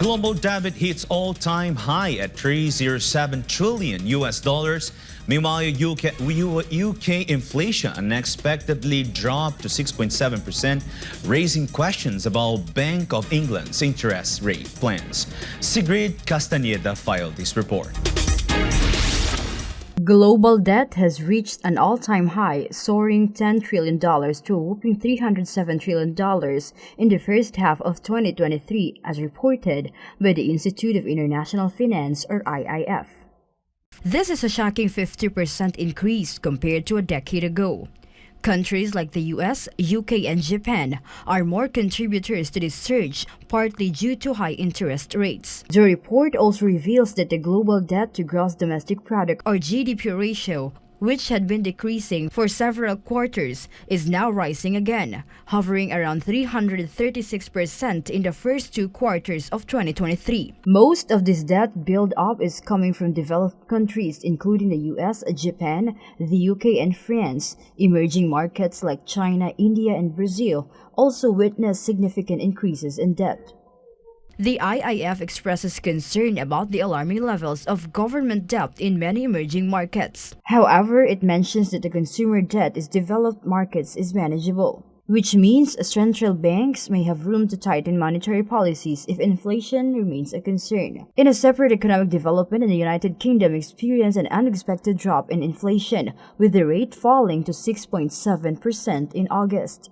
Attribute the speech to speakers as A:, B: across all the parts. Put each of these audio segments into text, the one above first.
A: Global debt hits all-time high at $307 trillion US. Meanwhile, UK inflation unexpectedly dropped to 6.7%, raising questions about Bank of England's interest rate plans. Sigrid Castañeda filed this report.
B: Global debt has reached an all-time high, soaring $10 trillion to a whopping $307 trillion in the first half of 2023, as reported by the Institute of International Finance, or IIF. This is a shocking 50% increase compared to a decade ago. Countries like the US, UK, and Japan are more contributors to this surge, partly due to high interest rates. The report also reveals that the global debt to gross domestic product, or GDP ratio, which had been decreasing for several quarters, is now rising again, hovering around 336% in the first 2 quarters of 2023. Most of this debt build-up is coming from developed countries, including the US, Japan, the UK, and France. Emerging markets like China, India, and Brazil also witnessed significant increases in debt. The IIF expresses concern about the alarming levels of government debt in many emerging markets. However, it mentions that the consumer debt in developed markets is manageable, which means central banks may have room to tighten monetary policies if inflation remains a concern. In a separate economic development, the United Kingdom experienced an unexpected drop in inflation, with the rate falling to 6.7% in August.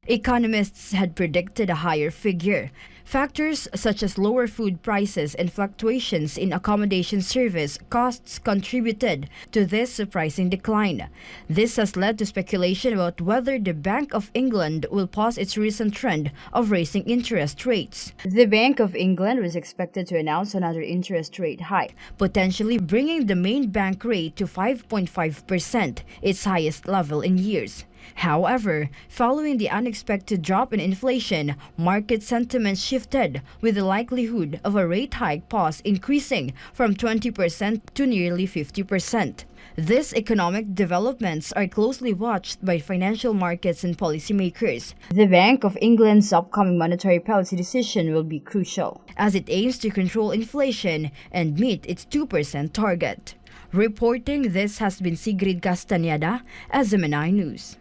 B: Economists had predicted a higher figure. Factors such as lower food prices and fluctuations in accommodation service costs contributed to this surprising decline. This has led to speculation about whether the Bank of England will pause its recent trend of raising interest rates. The Bank of England was expected to announce another interest rate hike, potentially bringing the main bank rate to 5.5%, its highest level in years. However, following the unexpected drop in inflation, market sentiment shifted, with the likelihood of a rate hike pause increasing from 20% to nearly 50%. These economic developments are closely watched by financial markets and policymakers. The Bank of England's upcoming monetary policy decision will be crucial, as it aims to control inflation and meet its 2% target. Reporting this has been Sigrid Castañeda, SMNI News.